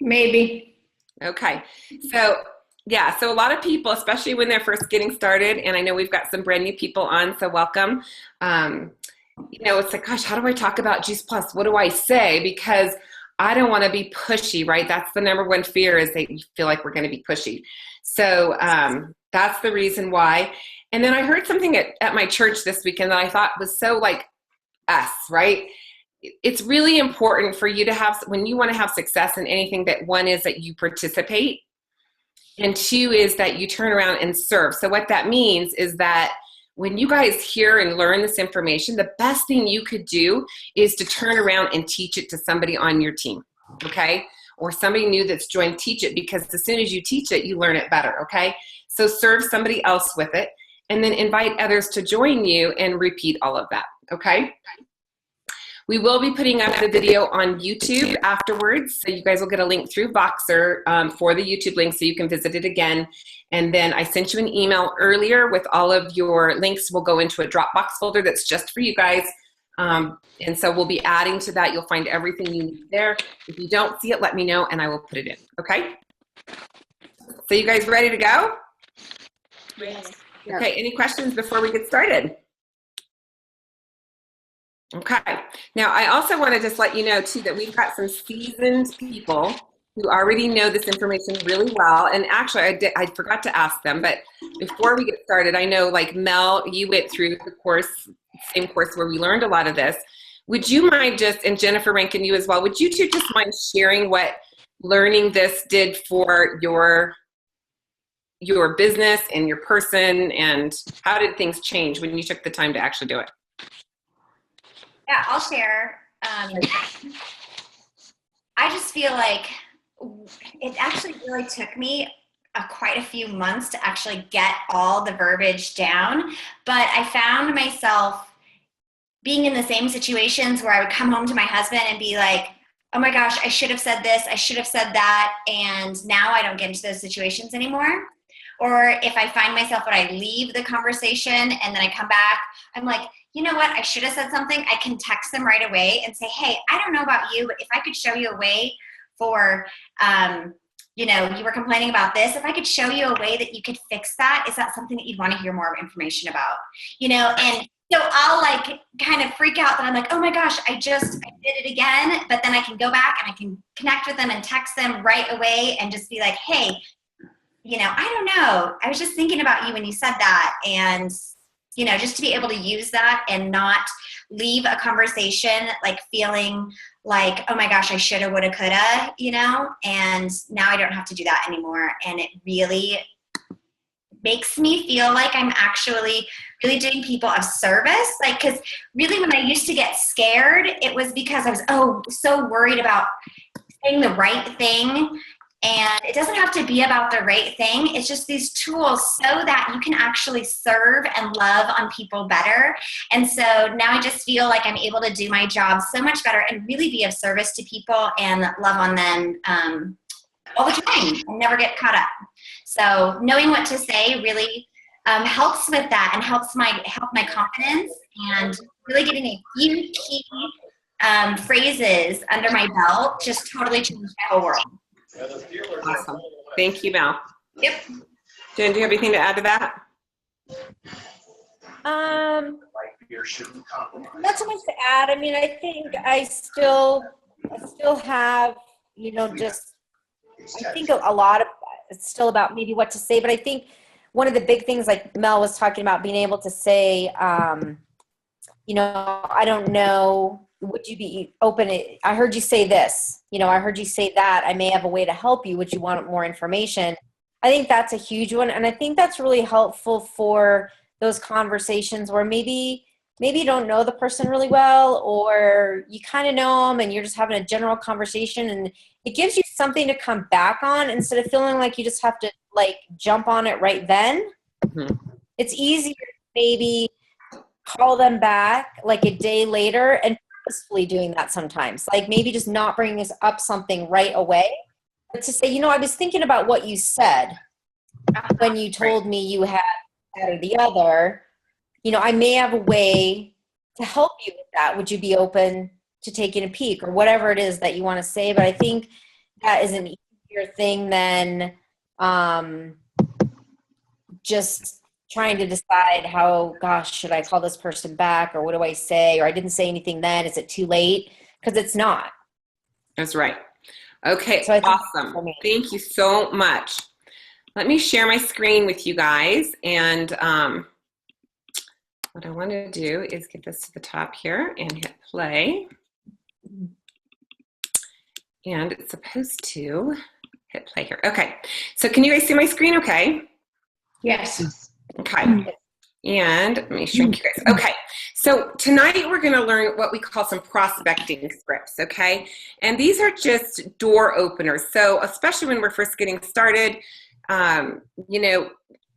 Maybe. Okay. So, yeah, so a lot of people, especially when they're first getting started, and I know we've got some brand new people on, so welcome. Um, it's like, gosh, how do I talk about Juice Plus? What do I say? Because I don't want to be pushy, right? That's the number one fear is that you feel like we're going to be pushy. So that's the reason why. And then I heard something at my church this weekend that I thought was so like us, right? It's really important for you to have, when you want to have success in anything, that one is that you participate, and two is that you turn around and serve. So what that means is that when you guys hear and learn this information, the best thing you could do is to turn around and teach it to somebody on your team, okay? Or somebody new that's joined, teach it, because as soon as you teach it, you learn it better, okay? So serve somebody else with it, and then invite others to join you and repeat all of that, okay? We will be putting up the video on YouTube afterwards, so you guys will get a link through Voxer for the YouTube link so you can visit it again. And then I sent you an email earlier with all of your links. We'll go into a Dropbox folder that's just for you guys. And so we'll be adding to that. You'll find everything you need there. If you don't see it, let me know and I will put it in, okay? So you guys ready to go? Yes. Okay, any questions before we get started? Okay. Now, I also want to just let you know, too, that we've got some seasoned people who already know this information really well. And actually, I forgot to ask them, but before we get started, I know, like, Mel, you went through the course, same course where we learned a lot of this. Would you mind just, and Jennifer Rankin, you as well, would you two just mind sharing what learning this did for your business and your person, and how did things change when you took the time to actually do it? Yeah, I'll share. I just feel like it actually really took me quite a few months to actually get all the verbiage down, but I found myself being in the same situations where I would come home to my husband and be like, oh my gosh, I should have said this, I should have said that, and now I don't get into those situations anymore. Or if I find myself when I leave the conversation and then I come back, I'm like, you know what, I should have said something. I can text them right away and say, hey, I don't know about you, but if I could show you a way for, you were complaining about this, if I could show you a way that you could fix that, is that something that you'd want to hear more information about? And so I'll like kind of freak out that I'm like, oh my gosh, I did it again, but then I can go back and I can connect with them and text them right away and just be like, hey, I don't know. I was just thinking about you when you said that. And, just to be able to use that and not leave a conversation like feeling like, oh my gosh, I shoulda, woulda, coulda, and now I don't have to do that anymore. And it really makes me feel like I'm actually really doing people a service. Like, because really when I used to get scared, it was because I was, so worried about saying the right thing. And it doesn't have to be about the right thing. It's just these tools so that you can actually serve and love on people better. And so now I just feel like I'm able to do my job so much better and really be of service to people and love on them all the time and never get caught up. So knowing what to say really helps with that and help my confidence, and really getting a few key phrases under my belt just totally changed my whole world. Awesome. Thank you, Mel. Yep. Jen, do you have anything to add to that? Not so much to add. I mean, I think I still have, I think a lot of it's still about maybe what to say, but I think one of the big things, like Mel was talking about, being able to say, I don't know, would you be open? I heard you say this, I heard you say that. I may have a way to help you. Would you want more information? I think that's a huge one. And I think that's really helpful for those conversations where maybe you don't know the person really well, or you kind of know them and you're just having a general conversation, and it gives you something to come back on instead of feeling like you just have to like jump on it right then. Mm-hmm. It's easier to maybe call them back like a day later, and purposefully doing that sometimes, like maybe just not bringing up something right away, but to say, I was thinking about what you said when you told me you had that or the other, I may have a way to help you with that. Would you be open to taking a peek, or whatever it is that you want to say? But I think that is an easier thing than just trying to decide how, gosh, should I call this person back, or what do I say, or I didn't say anything then, is it too late? Because it's not. That's right. Okay, So I think awesome. for me. Thank you so much. Let me share my screen with you guys. And what I want to do is get this to the top here and hit play. And it's supposed to hit play here. Okay, so can you guys see my screen okay? Yes. Okay. And let me shrink you guys. Okay, so tonight we're going to learn what we call some prospecting scripts, okay? And these are just door openers. So especially when we're first getting started, you know,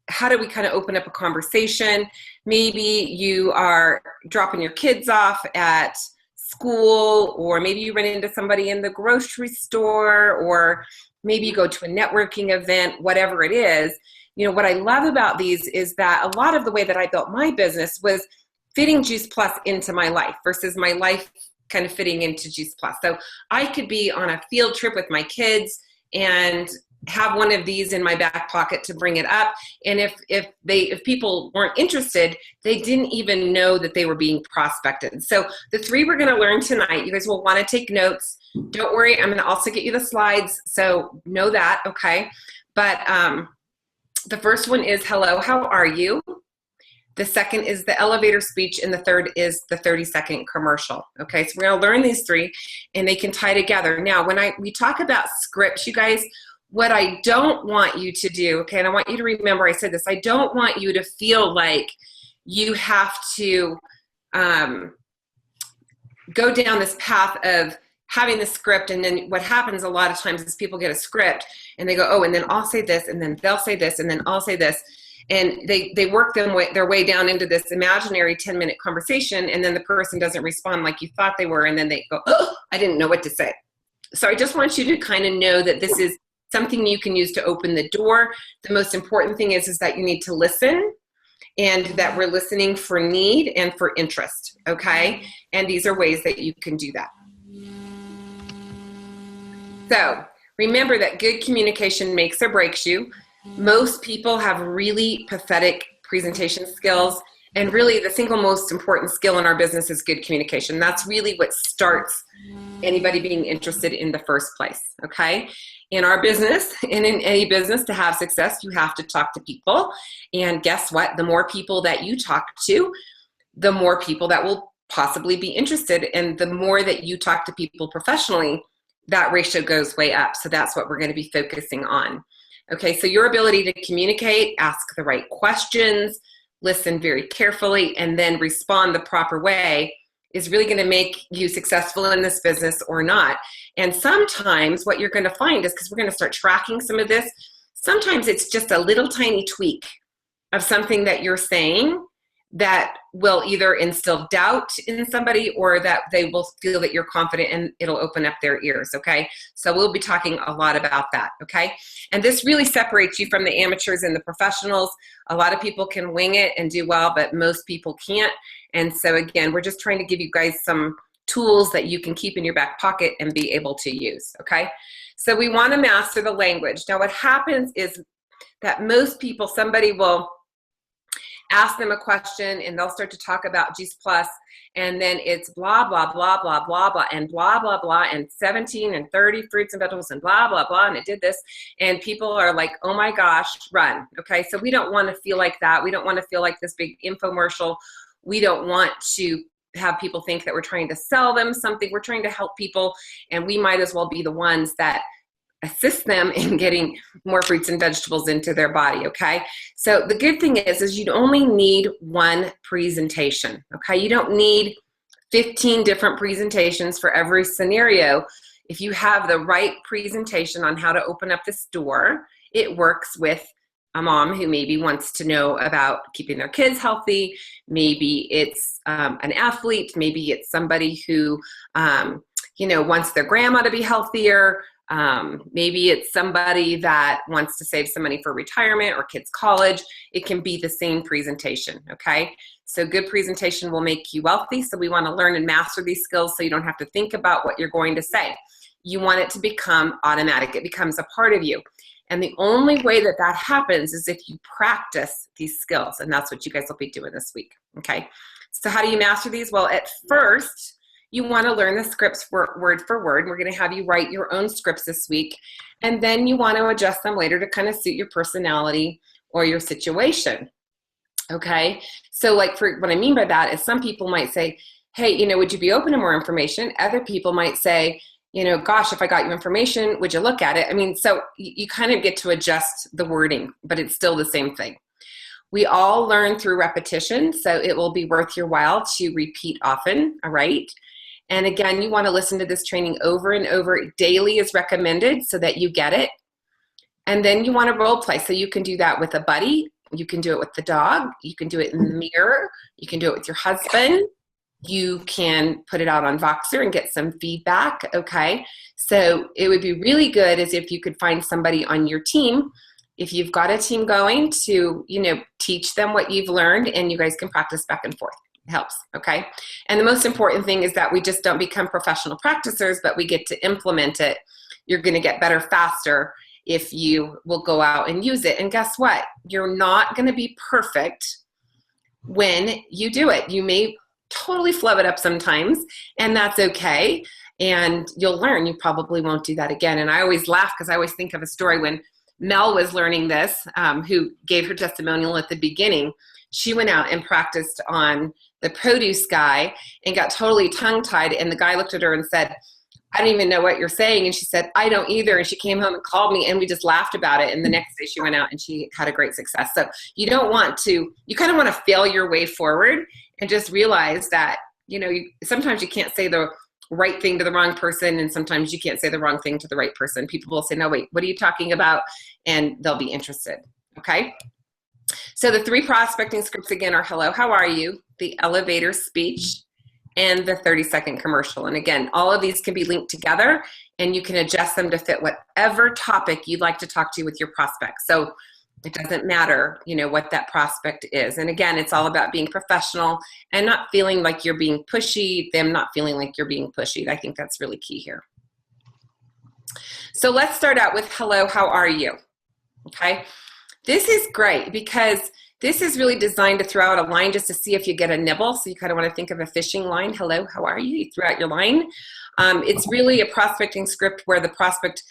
how do we kind of open up a conversation? Maybe you are dropping your kids off at school, or maybe you run into somebody in the grocery store, or maybe you go to a networking event, whatever it is. You know, what I love about these is that a lot of the way that I built my business was fitting Juice Plus into my life versus my life kind of fitting into Juice Plus. So I could be on a field trip with my kids and have one of these in my back pocket to bring it up. And if people weren't interested, they didn't even know that they were being prospected. So the three we're going to learn tonight, you guys will want to take notes. Don't worry, I'm going to also get you the slides, so know that, okay? But the first one is hello, how are you? The second is the elevator speech, and the third is the 30-second commercial. Okay, so we're going to learn these three, and they can tie together. Now, when we talk about scripts, you guys, what I don't want you to do, okay, and I want you to remember I said this, I don't want you to feel like you have to go down this path of having the script, and then what happens a lot of times is people get a script and they go, oh, and then I'll say this, and then they'll say this, and then I'll say this, and they work their way down into this imaginary 10-minute conversation, and then the person doesn't respond like you thought they were, and then they go, oh, I didn't know what to say. So I just want you to kind of know that this is something you can use to open the door. The most important thing is that you need to listen, and that we're listening for need and for interest, okay? And these are ways that you can do that. So remember that good communication makes or breaks you. Most people have really pathetic presentation skills, and really the single most important skill in our business is good communication. That's really what starts anybody being interested in the first place, okay? In our business, and in any business, to have success, you have to talk to people. And guess what? The more people that you talk to, the more people that will possibly be interested. And the more that you talk to people professionally, that ratio goes way up. So that's what we're going to be focusing on. Okay, so your ability to communicate, ask the right questions, listen very carefully, and then respond the proper way is really going to make you successful in this business or not. And sometimes what you're going to find is, because we're going to start tracking some of this, sometimes it's just a little tiny tweak of something that you're saying that will either instill doubt in somebody, or that they will feel that you're confident and it'll open up their ears, okay? So we'll be talking a lot about that, okay? And this really separates you from the amateurs and the professionals. A lot of people can wing it and do well, but most people can't. And so again, we're just trying to give you guys some tools that you can keep in your back pocket and be able to use, okay? So we want to master the language. Now what happens is that most people, somebody will ask them a question and they'll start to talk about Juice Plus, and then it's blah, blah, blah, blah, blah, blah, and blah, blah, blah, and 17 and 30 fruits and vegetables and blah, blah, blah, and it did this. And people are like, oh my gosh, run. Okay, so we don't want to feel like that. We don't want to feel like this big infomercial. We don't want to have people think that we're trying to sell them something. We're trying to help people, and we might as well be the ones that assist them in getting more fruits and vegetables into their body, okay? So the good thing is you only need one presentation, okay? You don't need 15 different presentations for every scenario. If you have the right presentation on how to open up this door, it works with a mom who maybe wants to know about keeping their kids healthy. Maybe it's an athlete. Maybe it's somebody who, wants their grandma to be healthier. Maybe it's somebody that wants to save some money for retirement or kids' college. It can be the same presentation, okay? So good presentation will make you wealthy. So we want to learn and master these skills so you don't have to think about what you're going to say. You want it to become automatic. It becomes a part of you. And the only way that that happens is if you practice these skills. And that's what you guys will be doing this week. Okay. So how do you master these? Well, at first, you want to learn the scripts word for word. We're going to have you write your own scripts this week. And then you want to adjust them later to kind of suit your personality or your situation. Okay. So like for what I mean by that is some people might say, hey, would you be open to more information? Other people might say, gosh, if I got your information, would you look at it? I mean, so you kind of get to adjust the wording, but it's still the same thing. We all learn through repetition, so it will be worth your while to repeat often, all right? And again, you want to listen to this training over and over. Daily is recommended so that you get it. And then you want to role play, so you can do that with a buddy. You can do it with the dog. You can do it in the mirror. You can do it with your husband. You can put it out on Voxer and get some feedback, okay? So it would be really good as if you could find somebody on your team, if you've got a team going, to, teach them what you've learned, and you guys can practice back and forth. It helps, okay? And the most important thing is that we just don't become professional practicers, but we get to implement it. You're going to get better faster if you will go out and use it. And guess what? You're not going to be perfect when you do it. You may totally flub it up sometimes, and that's okay. And you'll learn. You probably won't do that again. And I always laugh because I always think of a story when Mel was learning this, who gave her testimonial at the beginning. She went out and practiced on the produce guy and got totally tongue-tied. And the guy looked at her and said, I don't even know what you're saying. And she said, I don't either. And she came home and called me, and we just laughed about it. And the next day she went out and she had a great success. So you kind of want to fail your way forward and just realize that, sometimes you can't say the right thing to the wrong person, and sometimes you can't say the wrong thing to the right person. People will say, no, wait, what are you talking about? And they'll be interested, okay? So the 3 prospecting scripts again are hello, how are you, the elevator speech, and the 30-second commercial. And again, all of these can be linked together, and you can adjust them to fit whatever topic you'd like to talk to with your prospect. So it doesn't matter, what that prospect is. And again, it's all about being professional and not feeling like you're being pushy, them not feeling like you're being pushy. I think that's really key here. So let's start out with hello, how are you? Okay. This is great because this is really designed to throw out a line just to see if you get a nibble. So you kind of want to think of a fishing line. Hello, how are you? You throw out your line. It's really a prospecting script where the prospect,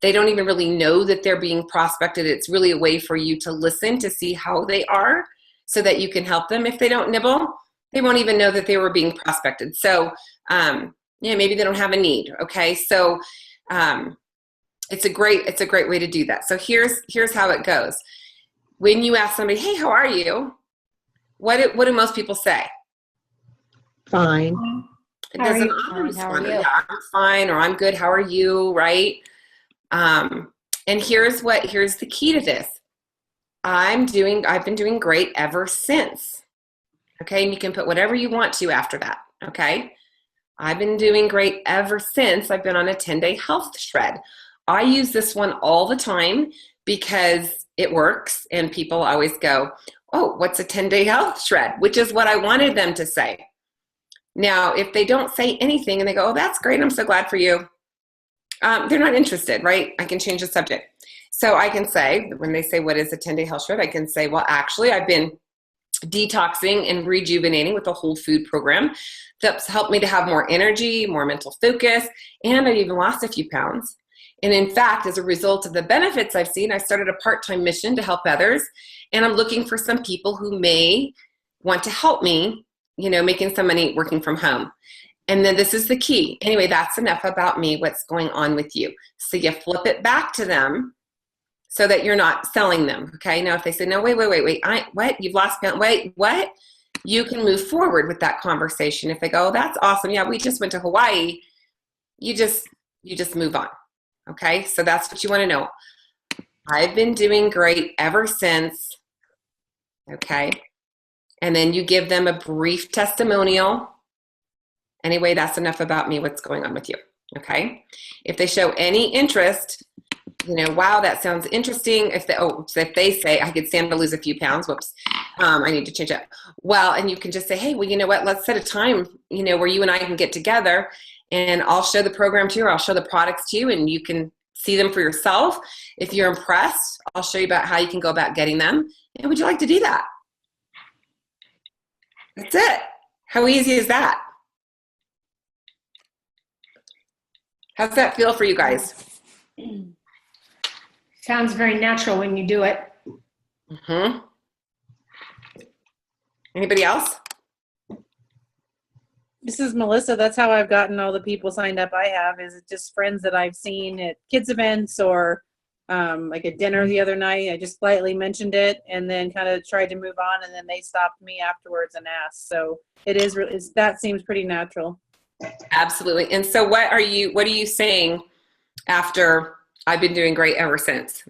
they don't even really know that they're being prospected. It's really a way for you to listen to see how they are so that you can help them. If they don't nibble, they won't even know that they were being prospected. So, maybe they don't have a need. Okay. So, it's a great way to do that. So here's how it goes. When you ask somebody, hey, how are you? What do most people say? Fine. It doesn't always respond. Yeah, I'm fine, or I'm good. How are you? Right? And here's the key to this. I've been doing great ever since. Okay, and you can put whatever you want to after that. Okay, I've been doing great ever since I've been on a 10-day health shred. I use this one all the time because it works, and people always go, oh, what's a 10-day health shred? Which is what I wanted them to say. Now, if they don't say anything and they go, oh, that's great, I'm so glad for you, they're not interested, right? I can change the subject. So I can say, when they say, what is a 10-day health shred? I can say, well, actually, I've been detoxing and rejuvenating with a whole food program that's helped me to have more energy, more mental focus, and I've even lost a few pounds. And in fact, as a result of the benefits I've seen, I started a part-time mission to help others, and I'm looking for some people who may want to help me, making some money working from home. And then this is the key. Anyway, that's enough about me. What's going on with you? So you flip it back to them so that you're not selling them. Okay. Now, if they say, no, wait, what? You've lost pounds. Wait, what? You can move forward with that conversation. If they go, oh, that's awesome. Yeah, we just went to Hawaii. You just move on. Okay. So that's what you want to know. I've been doing great ever since. Okay. And then you give them a brief testimonial. Anyway, that's enough about me. What's going on with you? Okay. If they show any interest, wow, that sounds interesting. If they say, I could stand to lose a few pounds. Whoops. I need to change it. Well, and you can just say, hey, well, you know what? Let's set a time, where you and I can get together and I'll show the program to you, or I'll show the products to you, and you can see them for yourself. If you're impressed, I'll show you about how you can go about getting them. And would you like to do that? That's it. How easy is that? How's that feel for you guys? Sounds very natural when you do it. Mm-hmm. Anybody else? This is Melissa. That's how I've gotten all the people signed up I have, is just friends that I've seen at kids events or like at dinner the other night. I just slightly mentioned it and then kind of tried to move on, and then they stopped me afterwards and asked. So that seems pretty natural. Absolutely. And so what are you saying after I've been doing great ever since?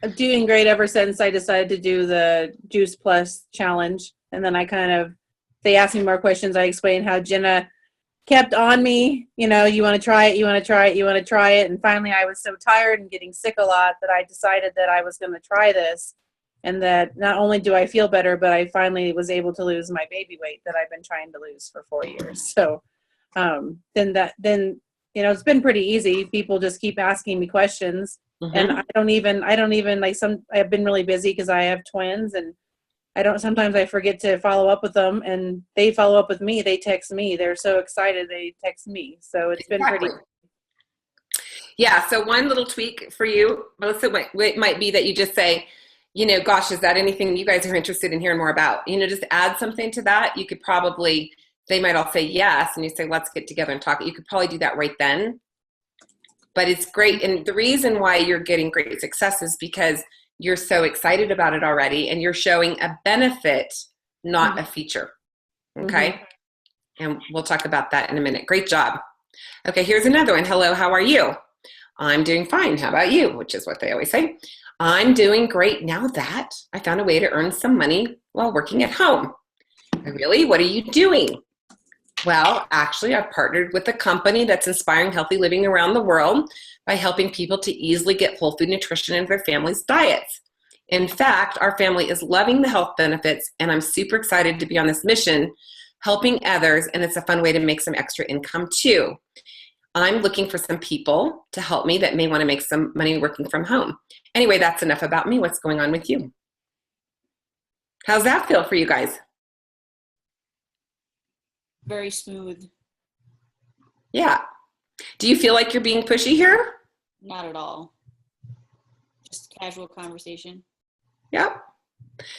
I'm doing great ever since I decided to do the Juice Plus challenge. And then they asked me more questions. I explained how Jenna kept on me, you want to try it, you want to try it, you want to try it. And finally I was so tired and getting sick a lot that I decided that I was going to try this, and that not only do I feel better, but I finally was able to lose my baby weight that I've been trying to lose for 4 years. So then it's been pretty easy. People just keep asking me questions. Mm-hmm. And I don't even I've been really busy because I have twins, and sometimes I forget to follow up with them, and they follow up with me. They text me. They're so excited. They text me. So it's been pretty. Yeah. So one little tweak for you, Melissa, might be that you just say, gosh, is that anything you guys are interested in hearing more about? Just add something to that. You could probably, they might all say yes. And you say, let's get together and talk. You could probably do that right then. But it's great. And the reason why you're getting great success is because you're so excited about it already, and you're showing a benefit, not a feature. Okay. And we'll talk about that in a minute. Great job. Okay. Here's another one. Hello, how are you? I'm doing fine. How about you? Which is what they always say. I'm doing great now that I found a way to earn some money while working at home. Really? What are you doing? Well, actually, I've partnered with a company that's inspiring healthy living around the world by helping people to easily get whole food nutrition into their family's diets. In fact, our family is loving the health benefits, and I'm super excited to be on this mission, helping others, and it's a fun way to make some extra income too. I'm looking for some people to help me that may want to make some money working from home. Anyway, that's enough about me. What's going on with you? How's that feel for you guys? Very smooth. Yeah. Do you feel like you're being pushy here? Not at all. Just casual conversation. Yep.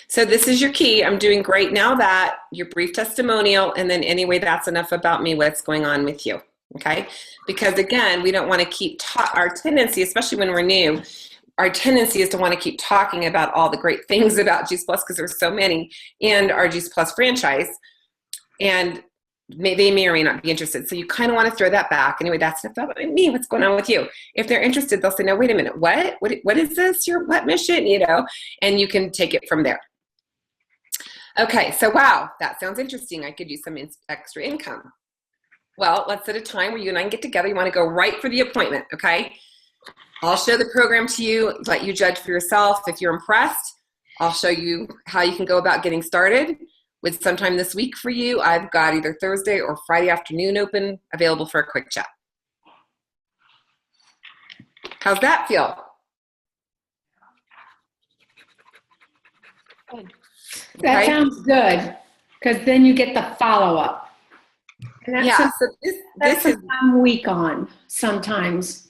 So this is your key. I'm doing great now that, your brief testimonial, and then anyway, that's enough about me. What's going on with you? Okay. Because again, we don't want to keep our tendency, especially when we're new, our tendency is to want to keep talking about all the great things about Juice Plus, because there's so many, and our Juice Plus franchise. And they may or may not be interested. So you kind of want to throw that back. Anyway, that's enough about me. What's going on with you? If they're interested, they'll say, no, wait a minute. What is this? What mission? And you can take it from there. Okay. So, wow, that sounds interesting. I could use some extra income. Well, let's set a time where you and I can get together. You want to go right for the appointment. Okay. I'll show the program to you, let you judge for yourself. If you're impressed, I'll show you how you can go about getting started. With sometime this week for you, I've got either Thursday or Friday afternoon open, available for a quick chat. How's that feel? That Okay. sounds good, because then you get the follow-up. And that's Yeah, so that's this is, I'm weak on sometimes.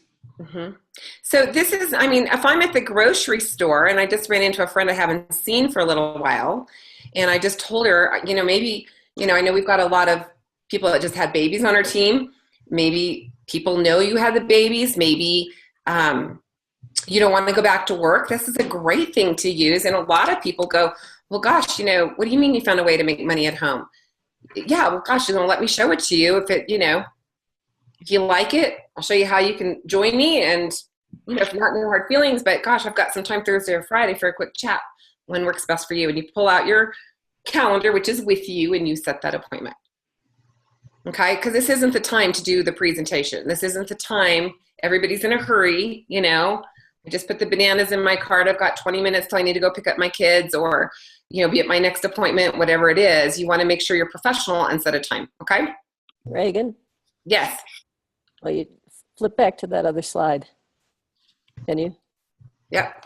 so this is, if I'm at the grocery store and I just ran into a friend I haven't seen for a little while, and I just told her, maybe, I know we've got a lot of people that just had babies on our team. Maybe people know you had the babies. Maybe you don't want to go back to work. This is a great thing to use. And a lot of people go, well, gosh, what do you mean you found a way to make money at home? Yeah, well, gosh, let me show it to you. If you like it, I'll show you how you can join me. And, if not, no hard feelings, but gosh, I've got some time Thursday or Friday for a quick chat. When works best for you, and you pull out your calendar, which is with you, and you set that appointment. Okay, because this isn't the time to do the presentation. This isn't the time. Everybody's in a hurry. I just put the bananas in my cart. I've got 20 minutes till I need to go pick up my kids, or be at my next appointment, whatever it is. You want to make sure you're professional and set a time. Okay, Reagan. Yes. Well, you flip back to that other slide. Can you? Yep.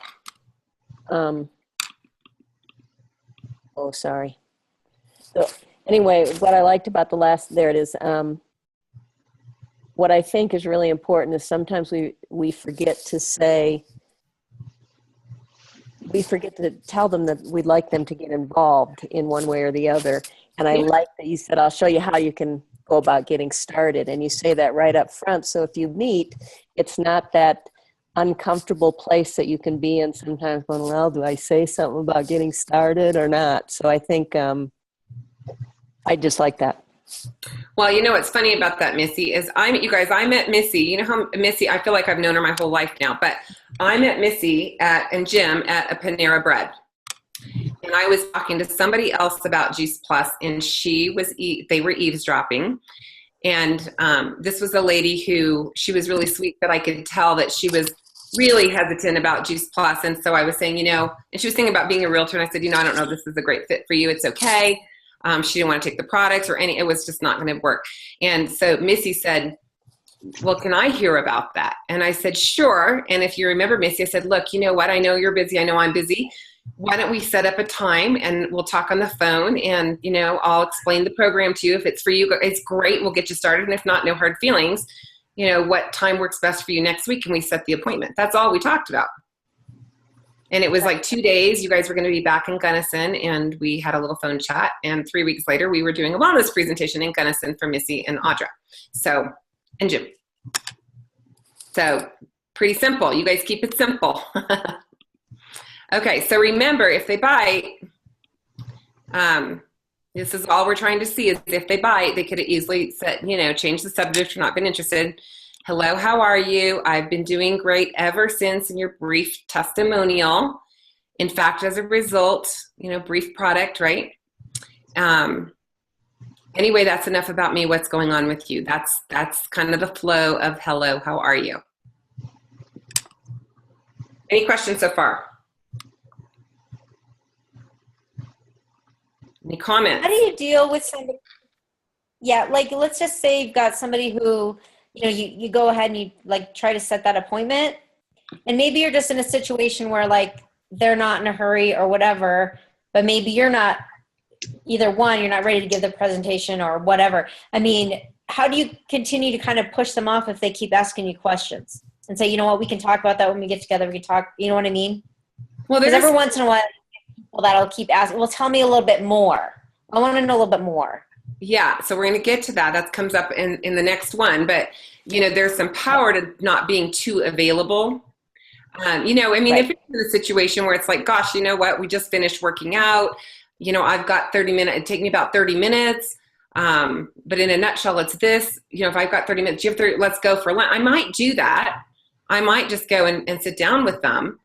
Oh, sorry. So anyway, what I liked about the last, there it is. What I think is really important is sometimes we forget to say, we forget to tell them that we'd like them to get involved in one way or the other. And I like that you said, I'll show you how you can go about getting started. And you say that right up front. So if you meet, it's not that uncomfortable place that you can be in sometimes going, well, do I say something about getting started or not? So I think I just like that. Well, you know what's funny about that, Missy, is I met Missy. You know how Missy, I feel like I've known her my whole life now, but I met Missy and Jim at a Panera Bread. And I was talking to somebody else about Juice Plus, and they were eavesdropping. And this was a lady who, she was really sweet, but I could tell that she was really hesitant about Juice Plus. And so I was saying, and she was thinking about being a realtor, and I said, I don't know if this is a great fit for you. It's okay. She didn't want to take the products it was just not going to work. And so Missy said, well, can I hear about that? And I said, sure. And if you remember, Missy, I said, look, you know what? I know you're busy. I know I'm busy. Why don't we set up a time and we'll talk on the phone, and, I'll explain the program to you. If it's for you, it's great. We'll get you started. And if not, no hard feelings. What time works best for you next week? Can we set the appointment? That's all we talked about. And it was like 2 days. You guys were going to be back in Gunnison, and we had a little phone chat. And 3 weeks later, we were doing a wellness presentation in Gunnison for Missy and Audra. And Jim. So pretty simple. You guys keep it simple. Okay, so remember, if they buy, this is all we're trying to see, is if they buy, they could easily said, change the subject or not been interested. Hello, how are you? I've been doing great ever since in your brief testimonial. In fact, as a result, brief product, right? Anyway, that's enough about me. What's going on with you? That's kind of the flow of hello, how are you? Any questions so far? Any comments? How do you deal with somebody? Yeah, like let's just say you've got somebody who, you go ahead and you try to set that appointment, and maybe you're just in a situation where they're not in a hurry or whatever, but maybe you're not, either one, you're not ready to give the presentation or whatever. I mean, how do you continue to kind of push them off if they keep asking you questions and say, you know what, we can talk about that when we get together, we can talk, you know what I mean? Well, because every once in a while, people that'll keep asking, well, tell me a little bit more. I want to know a little bit more. Yeah, so we're going to get to that. That comes up in the next one. But, there's some power to not being too available. Right. If it's in a situation where it's like, gosh, you know what, we just finished working out. I've got 30 minutes. It'd take me about 30 minutes. But in a nutshell, it's this. If I've got 30 minutes, let's go for lunch. I might do that. I might just go and sit down with them.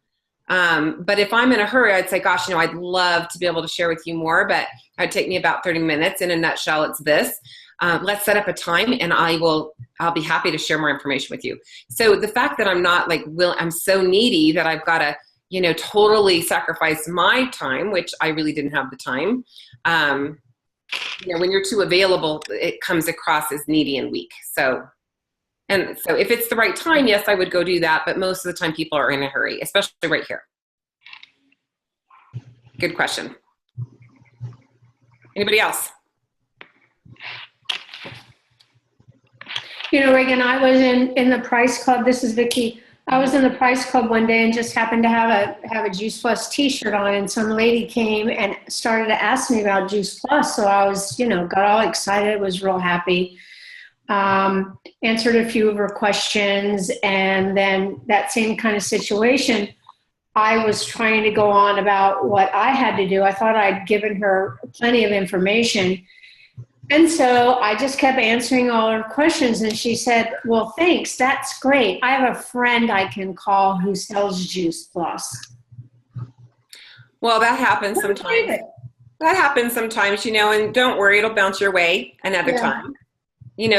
But if I'm in a hurry, I'd say, gosh, I'd love to be able to share with you more, but it'd take me about 30 minutes. In a nutshell, it's this. Let's set up a time, and I'll be happy to share more information with you. So the fact that I'm not I'm so needy that I've got to, totally sacrifice my time, which I really didn't have the time. When you're too available, it comes across as needy and weak. So if it's the right time, yes, I would go do that. But most of the time people are in a hurry, especially right here. Good question. Anybody else? Reagan, I was in the Price Club. This is Vicki. I was in the Price Club one day and just happened to have a Juice Plus t-shirt on, and some lady came and started to ask me about Juice Plus. So I was, got all excited, was real happy. Answered a few of her questions, and then that same kind of situation, I was trying to go on about what I had to do. I thought I'd given her plenty of information. And so I just kept answering all her questions, and she said, well, thanks, that's great. I have a friend I can call who sells Juice Plus. Well, that happens sometimes. That happens sometimes, and don't worry, it'll bounce your way another time.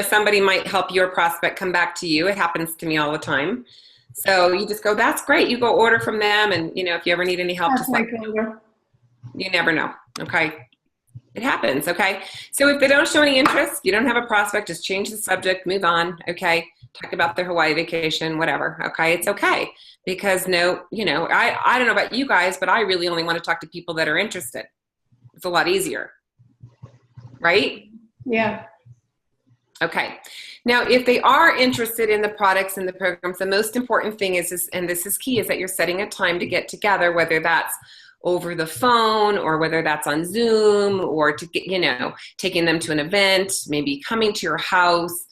Somebody might help your prospect come back to you. It happens to me all the time. So you just go, that's great. You go order from them. And, if you ever need any help, just you never know. Okay. It happens, okay? So if they don't show any interest, you don't have a prospect, just change the subject, move on, okay? Talk about their Hawaii vacation, whatever, okay? It's okay. Because no, you know, I don't know about you guys, but I really only want to talk to people that are interested. It's a lot easier, right? Yeah. Okay. Now, if they are interested in the products and the programs, the most important thing is, and this is key, is that you're setting a time to get together, whether that's over the phone or whether that's on Zoom or to get, you know, taking them to an event, maybe coming to your house,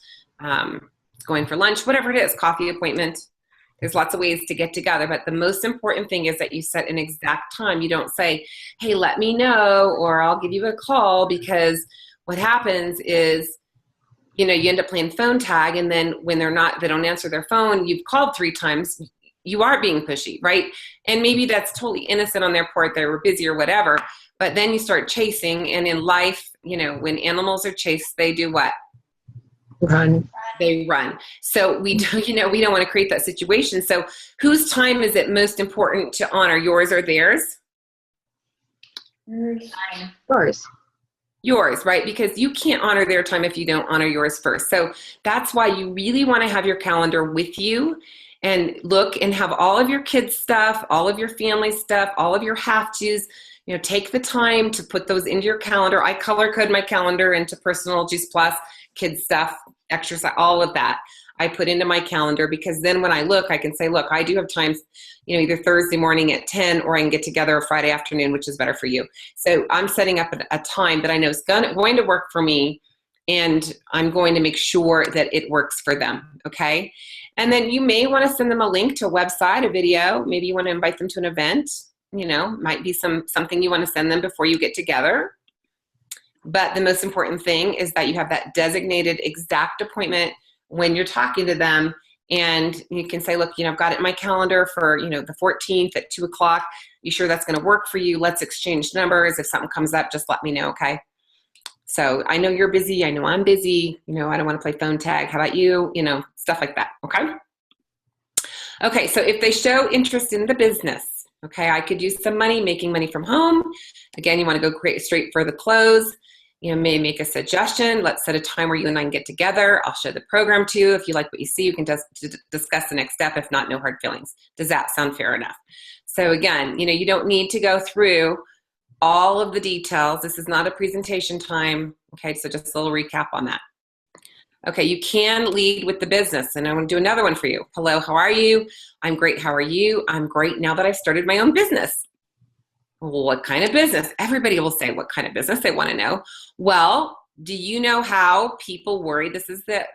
going for lunch, whatever it is, coffee appointment. There's lots of ways to get together, but the most important thing is that you set an exact time. You don't say, hey, let me know, or I'll give you a call, because what happens is, you know, you end up playing phone tag, and then when they don't answer their phone, you've called 3 times, you are being pushy, right? And maybe that's totally innocent on their part, they were busy or whatever, but then you start chasing, and in life, you know, when animals are chased, they do what? Run. They run. So we don't, you know, we don't want to create that situation. So whose time is it most important to honor, yours or theirs? Fine. Yours. Yours, right? Because you can't honor their time if you don't honor yours first. So that's why you really want to have your calendar with you and look and have all of your kids' stuff, all of your family stuff, all of your have-tos. You know, take the time to put those into your calendar. I color code my calendar into personal, Juice Plus, kids stuff, exercise, all of that. I put into my calendar, because then when I look, I can say, look, I do have times, you know, either Thursday morning at 10, or I can get together Friday afternoon, which is better for you. So I'm setting up a time that I know is going to work for me, and I'm going to make sure that it works for them, okay? And then you may want to send them a link to a website, a video. Maybe you want to invite them to an event. You know, might be something you want to send them before you get together. But the most important thing is that you have that designated exact appointment when you're talking to them, and you can say, look, you know, I've got it in my calendar for, you know, the 14th at 2:00. You sure that's going to work for you? Let's exchange numbers. If something comes up, just let me know, okay? So I know you're busy. I know I'm busy. You know, I don't want to play phone tag. How about you? You know, stuff like that, okay? Okay, so if they show interest in the business, okay, I could use some money, making money from home. Again, you want to go straight for the close. You know, may make a suggestion. Let's set a time where you and I can get together. I'll show the program to you. If you like what you see, you can discuss the next step. If not, no hard feelings. Does that sound fair enough? So again, you know, you don't need to go through all of the details. This is not a presentation time. Okay, so just a little recap on that. Okay, you can lead with the business, and I want to do another one for you. Hello, how are you? I'm great, how are you? I'm great now that I've started my own business. Well, what kind of business? Everybody will say what kind of business they want to know. Well, do you know how people worry? This is the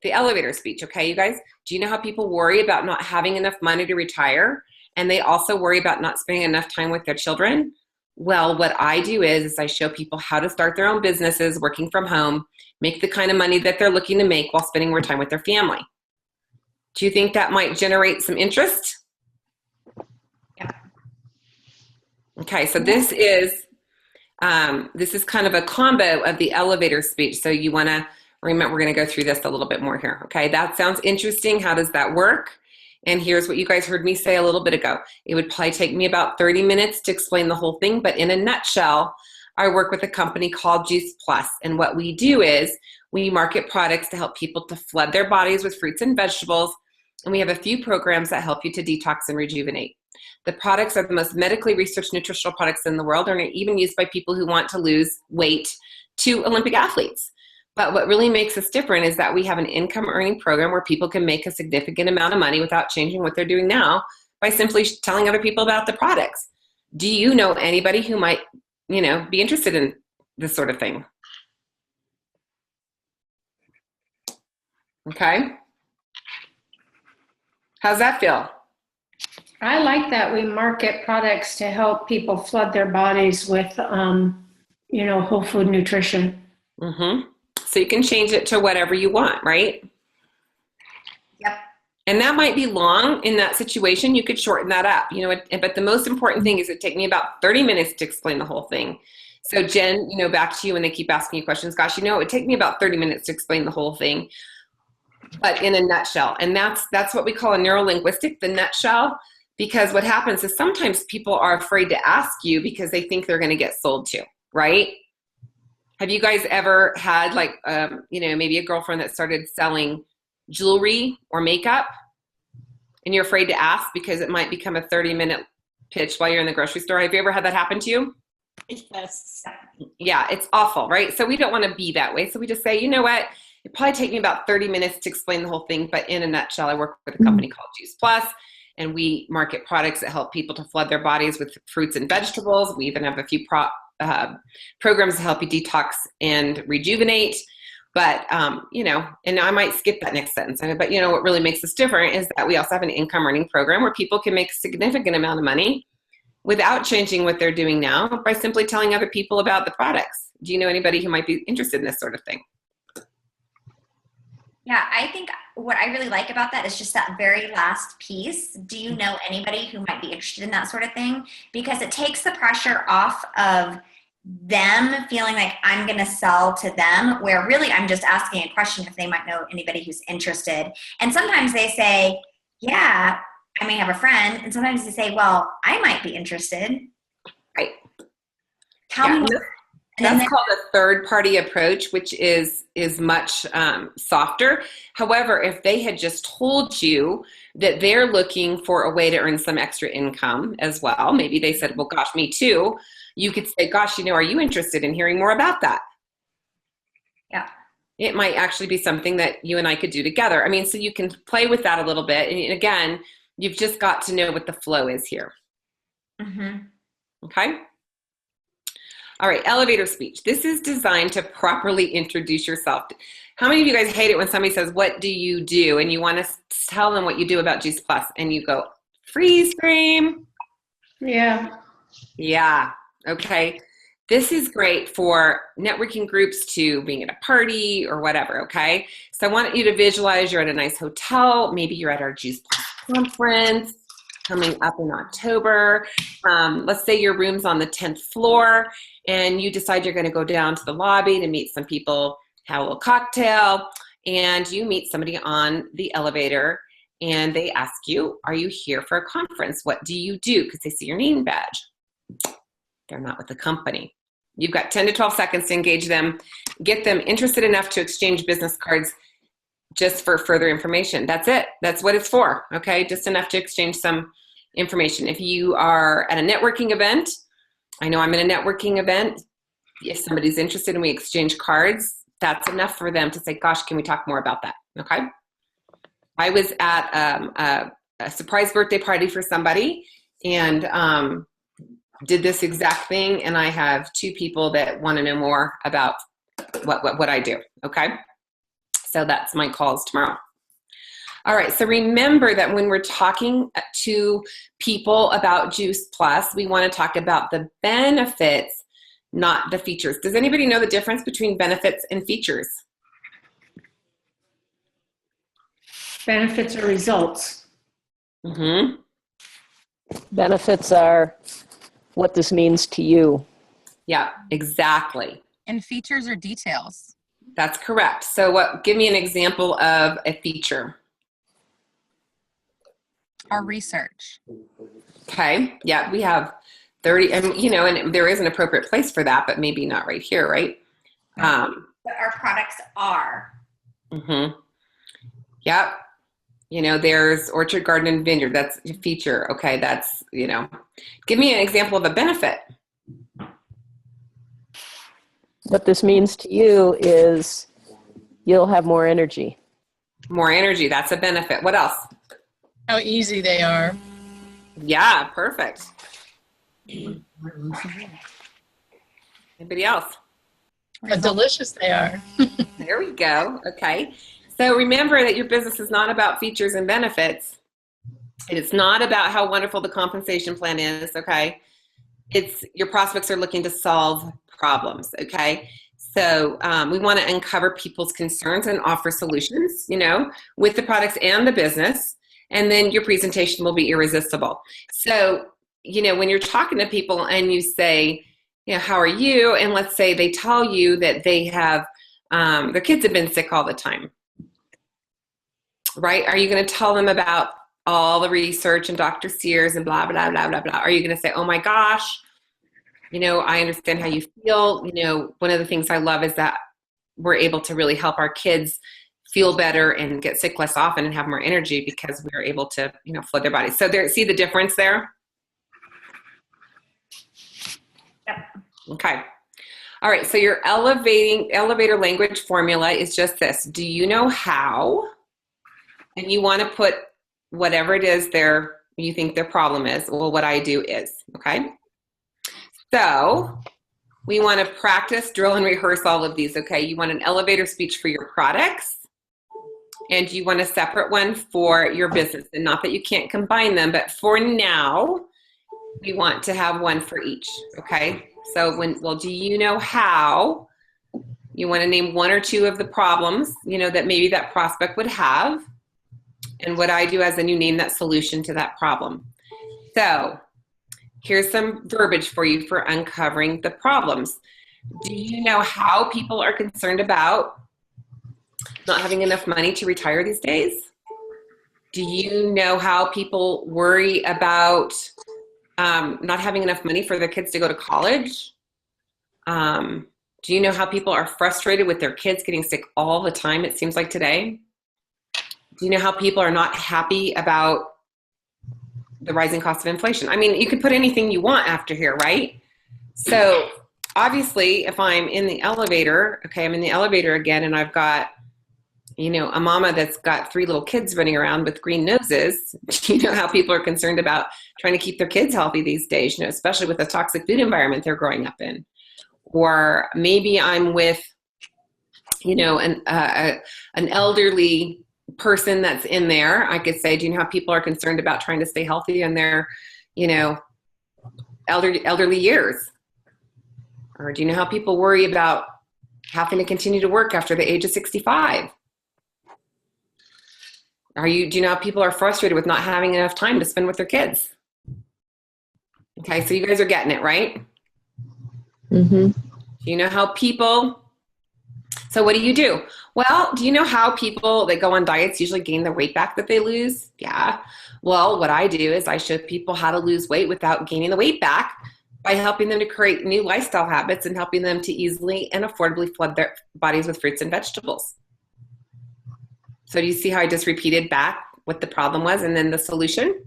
elevator speech, okay, you guys? Do you know how people worry about not having enough money to retire? And they also worry about not spending enough time with their children? Well, what I do is I show people how to start their own businesses, working from home, make the kind of money that they're looking to make while spending more time with their family. Do you think that might generate some interest? Yeah. Okay, so this is kind of a combo of the elevator speech. So you want to remember, we're going to go through this a little bit more here. Okay, that sounds interesting. How does that work? And here's what you guys heard me say a little bit ago. It would probably take me about 30 minutes to explain the whole thing, but in a nutshell, I work with a company called Juice Plus, and what we do is we market products to help people to flood their bodies with fruits and vegetables, and we have a few programs that help you to detox and rejuvenate. The products are the most medically researched nutritional products in the world, and are even used by people who want to lose weight to Olympic athletes. But what really makes us different is that we have an income earning program where people can make a significant amount of money without changing what they're doing now by simply telling other people about the products. Do you know anybody who might, you know, be interested in this sort of thing? Okay. How's that feel? I like that we market products to help people flood their bodies with, you know, whole food nutrition. Mm-hmm. So you can change it to whatever you want, right? Yep. And that might be long in that situation. You could shorten that up, you know, but the most important thing is it take me about 30 minutes to explain the whole thing. So Jen, you know, back to you when they keep asking you questions, gosh, you know, it would take me about 30 minutes to explain the whole thing, but in a nutshell. And that's what we call a neurolinguistic, the nutshell, because what happens is sometimes people are afraid to ask you because they think they're going to get sold to. right? Have you guys ever had like, maybe a girlfriend that started selling jewelry or makeup and you're afraid to ask because it might become a 30-minute pitch while you're in the grocery store? Have you ever had that happen to you? Yes. Yeah, it's awful, right? So we don't want to be that way. So we just say, you know what? It probably take me about 30 minutes to explain the whole thing. But in a nutshell, I work with a company called Juice Plus, and we market products that help people to flood their bodies with fruits and vegetables. We even have a few programs to help you detox and rejuvenate. But, and I might skip that next sentence. But, what really makes us different is that we also have an income earning program where people can make a significant amount of money without changing what they're doing now by simply telling other people about the products. Do you know anybody who might be interested in this sort of thing? Yeah, I think what I really like about that is just that very last piece. Do you know anybody who might be interested in that sort of thing? Because it takes the pressure off of them feeling like I'm going to sell to them, where really I'm just asking a question if they might know anybody who's interested. And sometimes they say, yeah, I may have a friend. And sometimes they say, well, I might be interested. Right. Tell me more. That's called a third-party approach, which is much softer. However, if they had just told you that they're looking for a way to earn some extra income as well, maybe they said, well, gosh, me too. You could say, gosh, are you interested in hearing more about that? Yeah. It might actually be something that you and I could do together. So you can play with that a little bit. And again, you've just got to know what the flow is here. Mm-hmm. Okay? All right, elevator speech. This is designed to properly introduce yourself. How many of you guys hate it when somebody says, what do you do? And you want to tell them what you do about Juice Plus, and you go, freeze frame. Yeah. Yeah, okay. This is great for networking groups, to being at a party or whatever, okay? So I want you to visualize you're at a nice hotel. Maybe you're at our Juice Plus conference coming up in October. Let's say your room's on the 10th floor and you decide you're going to go down to the lobby to meet some people, have a little cocktail, and you meet somebody on the elevator and they ask you, are you here for a conference? What do you do? Because they see your name badge. They're not with the company. You've got 10 to 12 seconds to engage them, get them interested enough to exchange business cards just for further information. That's it. That's what it's for, okay? Just enough to exchange some information. If you are at a networking event, I know I'm in a networking event. If somebody's interested and we exchange cards, that's enough for them to say, gosh, can we talk more about that, okay? I was at a surprise birthday party for somebody and did this exact thing, and I have 2 people that want to know more about what I do, okay? So that's my calls tomorrow. All right, so remember that when we're talking to people about Juice Plus, we want to talk about the benefits, not the features. Does anybody know the difference between benefits and features? Benefits or results. Mm-hmm. Benefits are what this means to you. Yeah, exactly. And features are details. That's correct. So give me an example of a feature. Our research. Okay. Yeah, we have 30, and there is an appropriate place for that, but maybe not right here, right? But our products are. Mm-hmm. Yep. There's Orchard, Garden, and Vineyard. That's a feature. Okay. That's, give me an example of a benefit. What this means to you is you'll have more energy. More energy. That's a benefit. What else? How easy they are. Yeah, perfect. Anybody else? How delicious they are. There we go. Okay. So remember that your business is not about features and benefits. It's not about how wonderful the compensation plan is, okay? It's your prospects are looking to solve problems, okay? So we want to uncover people's concerns and offer solutions, with the products and the business. And then your presentation will be irresistible. So, when you're talking to people and you say, how are you? And let's say they tell you that they have, their kids have been sick all the time, right? Are you going to tell them about all the research and Dr. Sears and blah, blah, blah, blah, blah? Are you going to say, oh my gosh, I understand how you feel. One of the things I love is that we're able to really help our kids feel better and get sick less often and have more energy because we're able to, flood their bodies. So see the difference there? Yep. Okay. All right. So your elevator language formula is just this. Do you know how? And you want to put whatever it is you think their problem is. Well, what I do is, okay? So we want to practice, drill, and rehearse all of these, okay? You want an elevator speech for your products, and you want a separate one for your business. And not that you can't combine them, but for now, we want to have one for each, okay? So do you know how? You want to name one or two of the problems, that maybe that prospect would have. And what I do is then you name that solution to that problem. So here's some verbiage for you for uncovering the problems. Do you know how people are concerned about not having enough money to retire these days? Do you know how people worry about not having enough money for their kids to go to college? Do you know how people are frustrated with their kids getting sick all the time, it seems like today? Do you know how people are not happy about the rising cost of inflation? I mean, you could put anything you want after here, right? So obviously, if I'm in the elevator, okay, I'm in the elevator again, and I've got, a mama that's got 3 little kids running around with green noses. Do you know how people are concerned about trying to keep their kids healthy these days, especially with the toxic food environment they're growing up in? Or maybe I'm with, an elderly person that's in there. I could say, do you know how people are concerned about trying to stay healthy in their, elderly years? Or do you know how people worry about having to continue to work after the age of 65? Do you know how people are frustrated with not having enough time to spend with their kids? Okay, so you guys are getting it, right? Mm-hmm. Do you know how so what do? Well, do you know how people that go on diets usually gain the weight back that they lose? Yeah. Well, what I do is I show people how to lose weight without gaining the weight back by helping them to create new lifestyle habits and helping them to easily and affordably flood their bodies with fruits and vegetables. So do you see how I just repeated back what the problem was and then the solution?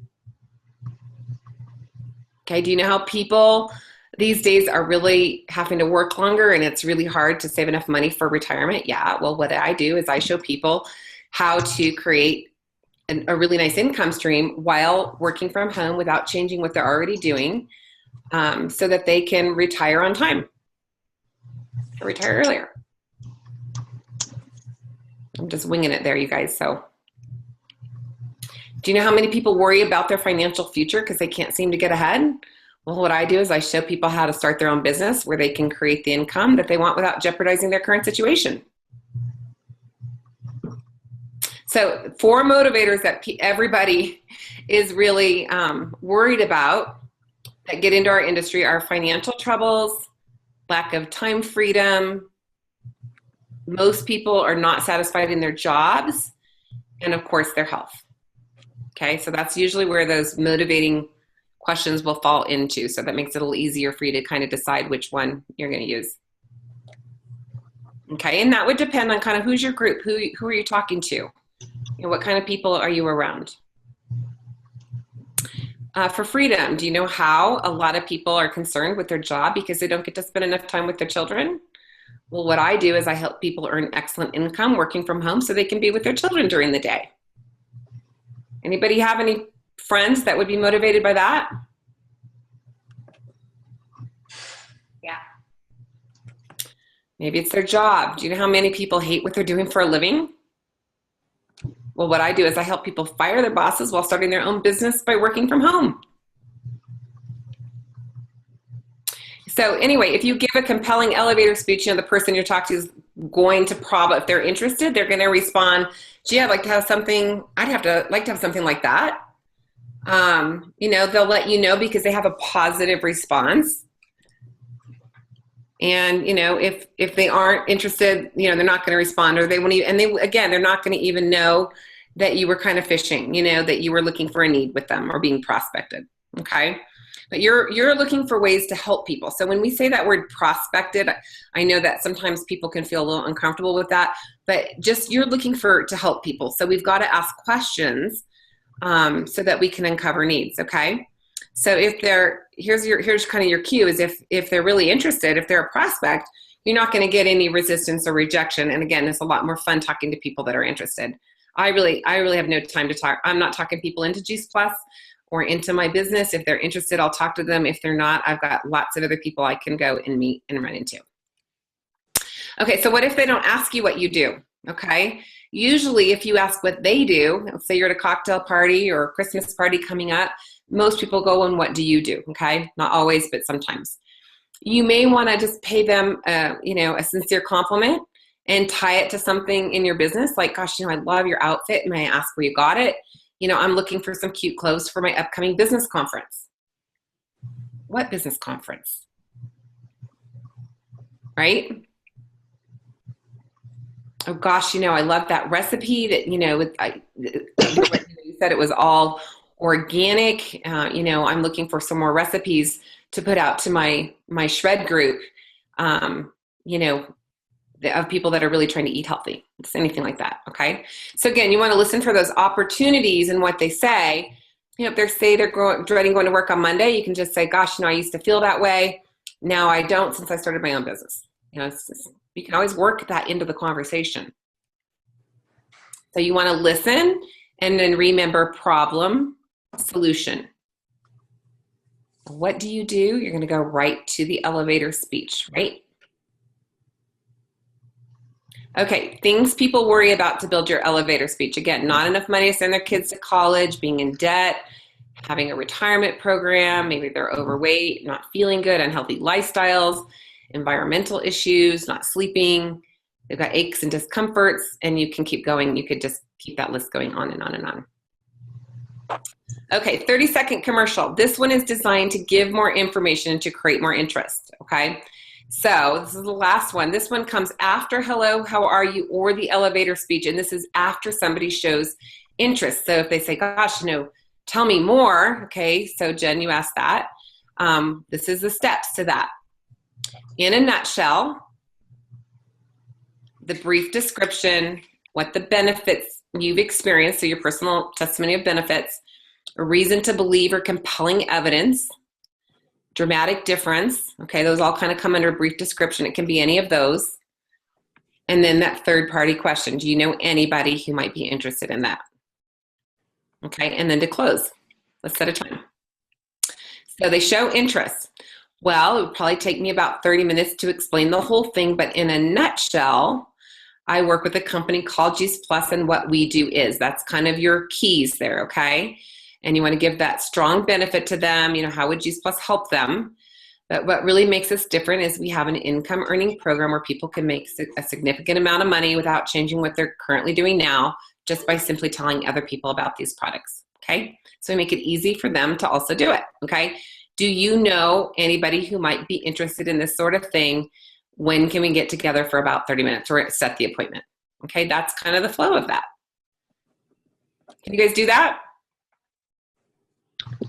Okay, do you know how people these days are really having to work longer and it's really hard to save enough money for retirement? Yeah, well, what I do is I show people how to create a really nice income stream while working from home without changing what they're already doing, so that they can retire on time or retire earlier. I'm just winging it there, you guys. So do you know how many people worry about their financial future because they can't seem to get ahead? Well, what I do is I show people how to start their own business where they can create the income that they want without jeopardizing their current situation. So 4 motivators that everybody is really worried about that get into our industry are financial troubles, lack of time freedom. Most people are not satisfied in their jobs, and of course their health. Okay, so that's usually where those motivating questions will fall into. So that makes it a little easier for you to kind of decide which one you're going to use. Okay, and that would depend on kind of who's your group, who are you talking to, what kind of people are you around. For freedom, do you know how a lot of people are concerned with their job because they don't get to spend enough time with their children? Well, what I do is I help people earn excellent income working from home so they can be with their children during the day. Anybody have any friends that would be motivated by that? Yeah. Maybe it's their job. Do you know how many people hate what they're doing for a living? Well, what I do is I help people fire their bosses while starting their own business by working from home. So anyway, if you give a compelling elevator speech, the person you're talking to is going to probably, if they're interested, they're going to respond, gee, I'd like to have something, like to have something like that. They'll let you know because they have a positive response. And, if they aren't interested, they're not going to respond, or they won't even, they're not going to even know that you were kind of fishing, that you were looking for a need with them or being prospected. Okay. But you're looking for ways to help people. So when we say that word prospected, I know that sometimes people can feel a little uncomfortable with that, but just you're looking to help people. So we've got to ask questions so that we can uncover needs. Okay. So here's kind of your cue is if they're really interested, if they're a prospect, you're not going to get any resistance or rejection. And again, it's a lot more fun talking to people that are interested. I really have no time to talk. I'm not talking people into Juice Plus or into my business. If they're interested, I'll talk to them. If they're not, I've got lots of other people I can go and meet and run into. Okay, so what if they don't ask you what you do? Okay, usually if you ask what they do, let's say you're at a cocktail party or a Christmas party coming up, most people go on, what do you do? Okay, not always, but sometimes. You may want to just pay them, a sincere compliment and tie it to something in your business. Like, gosh, I love your outfit. May I ask where you got it? I'm looking for some cute clothes for my upcoming business conference. What business conference? Right? Oh gosh, I love that recipe that, you said it was all organic. I'm looking for some more recipes to put out to my shred group, of people that are really trying to eat healthy. It's anything like that. Okay. So again, you want to listen for those opportunities and what they say. If they say they're dreading going to work on Monday, you can just say, gosh, I used to feel that way. Now I don't since I started my own business. You can always work that into the conversation. So you want to listen and then remember problem, solution. What do? You're going to go right to the elevator speech, right? Okay, things people worry about to build your elevator speech. Again, not enough money to send their kids to college, being in debt, having a retirement program, maybe they're overweight, not feeling good, unhealthy lifestyles, environmental issues, not sleeping, they've got aches and discomforts, and you can keep going. You could just keep that list going on and on and on. Okay, 30-second commercial. This one is designed to give more information and to create more interest, okay? So this is the last one. This one comes after hello, how are you, or the elevator speech, and this is after somebody shows interest. So if they say, gosh, tell me more, okay, so Jen, you asked that. This is the steps to that. In a nutshell, the brief description, what the benefits you've experienced, so your personal testimony of benefits, a reason to believe or compelling evidence, dramatic difference, okay, those all kind of come under a brief description. It can be any of those. And then that third party question, do you know anybody who might be interested in that? Okay, and then to close, let's set a time. So they show interest. Well, it would probably take me about 30 minutes to explain the whole thing, but in a nutshell, I work with a company called Juice Plus, and what we do is, that's kind of your keys there, okay? And you want to give that strong benefit to them. How would Juice Plus help them? But what really makes us different is we have an income earning program where people can make a significant amount of money without changing what they're currently doing now, just by simply telling other people about these products, okay? So we make it easy for them to also do it, okay? Do you know anybody who might be interested in this sort of thing? When can we get together for about 30 minutes or set the appointment? Okay, that's kind of the flow of that. Can you guys do that?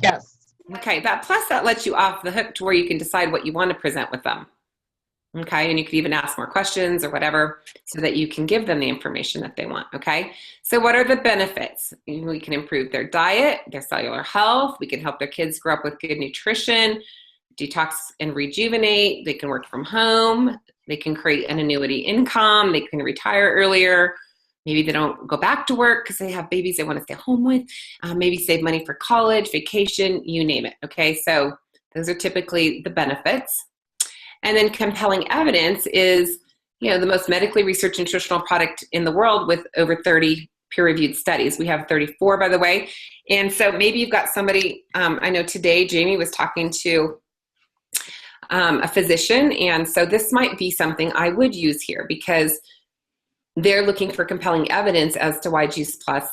Yes. Okay, that lets you off the hook to where you can decide what you want to present with them. Okay, and you could even ask more questions or whatever so that you can give them the information that they want, okay? So what are the benefits? We can improve their diet, their cellular health. We can help their kids grow up with good nutrition, detox and rejuvenate. They can work from home. They can create an annuity income. They can retire earlier. Maybe they don't go back to work because they have babies they want to stay home with. Maybe save money for college, vacation, you name it, okay? So those are typically the benefits. And then compelling evidence is, the most medically researched nutritional product in the world with over 30 peer-reviewed studies. We have 34, by the way. And so maybe you've got somebody, I know today Jamie was talking to a physician, and so this might be something I would use here because they're looking for compelling evidence as to why Juice Plus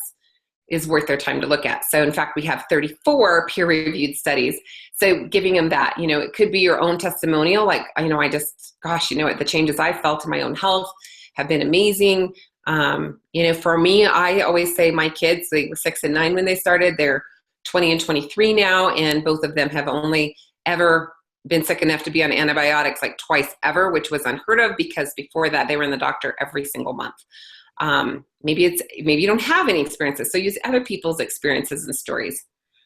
is worth their time to look at. So in fact, we have 34 peer-reviewed studies. So giving them that, it could be your own testimonial, like, the changes I felt in my own health have been amazing. For me, I always say my kids, they were 6 and 9 when they started, they're 20 and 23 now, and both of them have only ever been sick enough to be on antibiotics like twice ever, which was unheard of because before that they were in the doctor every single month. Maybe you don't have any experiences, so use other people's experiences and stories.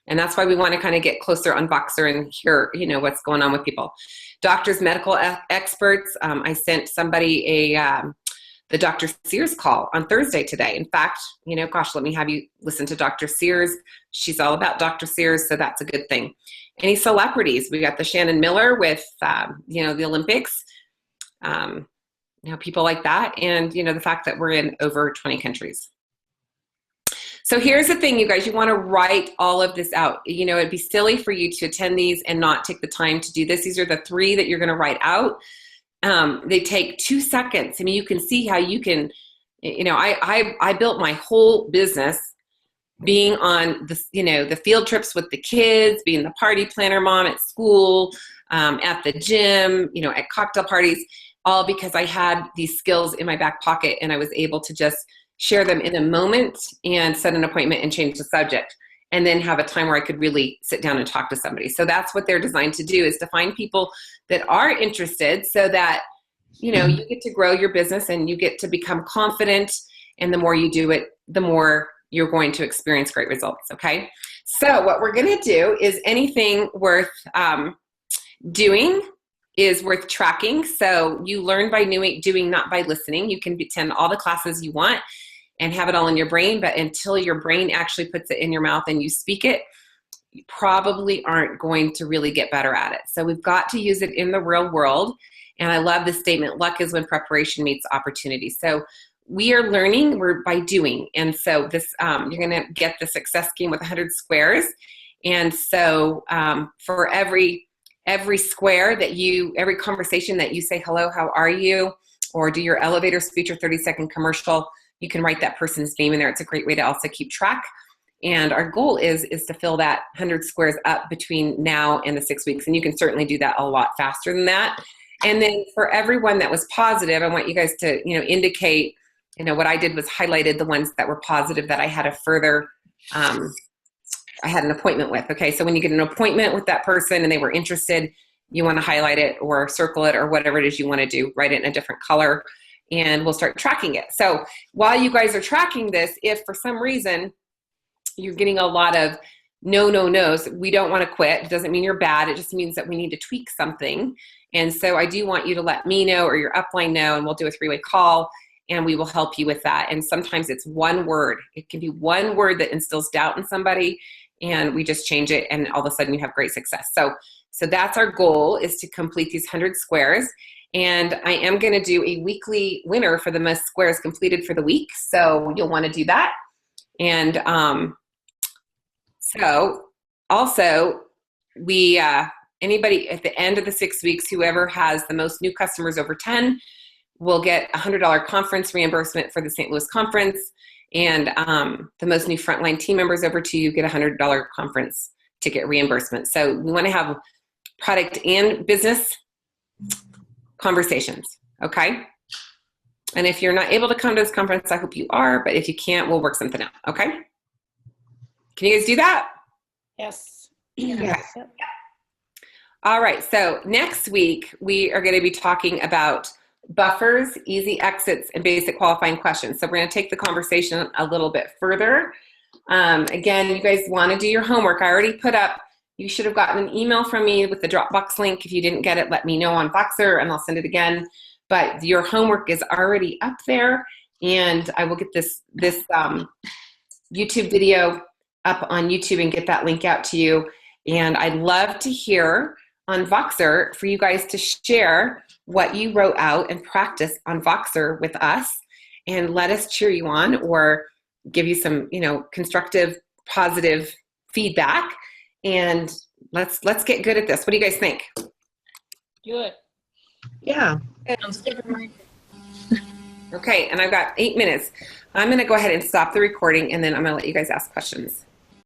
And that's why we want to kind of get closer on Voxer and hear, what's going on with people. Doctors, medical experts. I sent somebody the Dr. Sears call on Thursday today. In fact, let me have you listen to Dr. Sears. She's all about Dr. Sears, so that's a good thing. Any celebrities? We got the Shannon Miller with, the Olympics. People like that. And, the fact that we're in over 20 countries. So here's the thing, you guys, you want to write all of this out. It'd be silly for you to attend these and not take the time to do this. These are the 3 that you're going to write out. They take 2 seconds. I mean, you can see how you can, I built my whole business being on the field trips with the kids, being the party planner mom at school, at the gym, at cocktail parties, all because I had these skills in my back pocket and I was able to just share them in a moment and set an appointment and change the subject, and then have a time where I could really sit down and talk to somebody. So that's what they're designed to do, is to find people that are interested so that, you get to grow your business and you get to become confident. And the more you do it, the more you're going to experience great results. Okay. So what we're going to do is anything worth doing is worth tracking. So you learn by doing, not by listening. You can attend all the classes you want and have it all in your brain, but until your brain actually puts it in your mouth and you speak it, you probably aren't going to really get better at it. So we've got to use it in the real world. And I love this statement, luck is when preparation meets opportunity. So we are learning, we're by doing. And so this, you're going to get the success game with 100 squares. And so for every square every conversation that you say, hello, how are you? Or do your elevator speech or 30-second commercial, you can write that person's name in there. It's a great way to also keep track. And our goal is to fill that 100 squares up between now and the 6 weeks. And you can certainly do that a lot faster than that. And then for everyone that was positive, I want you guys to, indicate, what I did was highlighted the ones that were positive that I had a further, I had an appointment with. Okay. So when you get an appointment with that person and they were interested, you want to highlight it or circle it or whatever it is you want to do, write it in a different color, and we'll start tracking it. So while you guys are tracking this, if for some reason you're getting a lot of no's, we don't want to quit. It doesn't mean you're bad. It just means that we need to tweak something. And so I do want you to let me know or your upline know, and we'll do a 3-way call and we will help you with that. And sometimes it's one word. It can be one word that instills doubt in somebody, and we just change it and all of a sudden you have great success. So that's our goal, is to complete these 100 squares. And I am going to do a weekly winner for the most squares completed for the week. So you'll want to do that. And so also we, anybody at the end of the 6 weeks, whoever has the most new customers over 10 will get a $100 conference reimbursement for the St. Louis conference. And the most new frontline team members over 2 get a $100 conference ticket reimbursement. So we want to have product and business conversations. Okay. And if you're not able to come to this conference, I hope you are, but if you can't, we'll work something out. Okay. Can you guys do that? Yes. Okay. All right. So next week we are going to be talking about buffers, easy exits, and basic qualifying questions. So we're going to take the conversation a little bit further. Again, you guys want to do your homework. I already put up, you should have gotten an email from me with the Dropbox link. If you didn't get it, let me know on Voxer and I'll send it again. But your homework is already up there, and I will get this YouTube video up on YouTube and get that link out to you. And I'd love to hear on Voxer for you guys to share what you wrote out and practice on Voxer with us, and let us cheer you on or give you some, constructive, positive feedback. And let's get good at this. What do you guys think? Do it. Yeah. Sounds good. Okay, and I've got 8 minutes. I'm going to go ahead and stop the recording, and then I'm going to let you guys ask questions.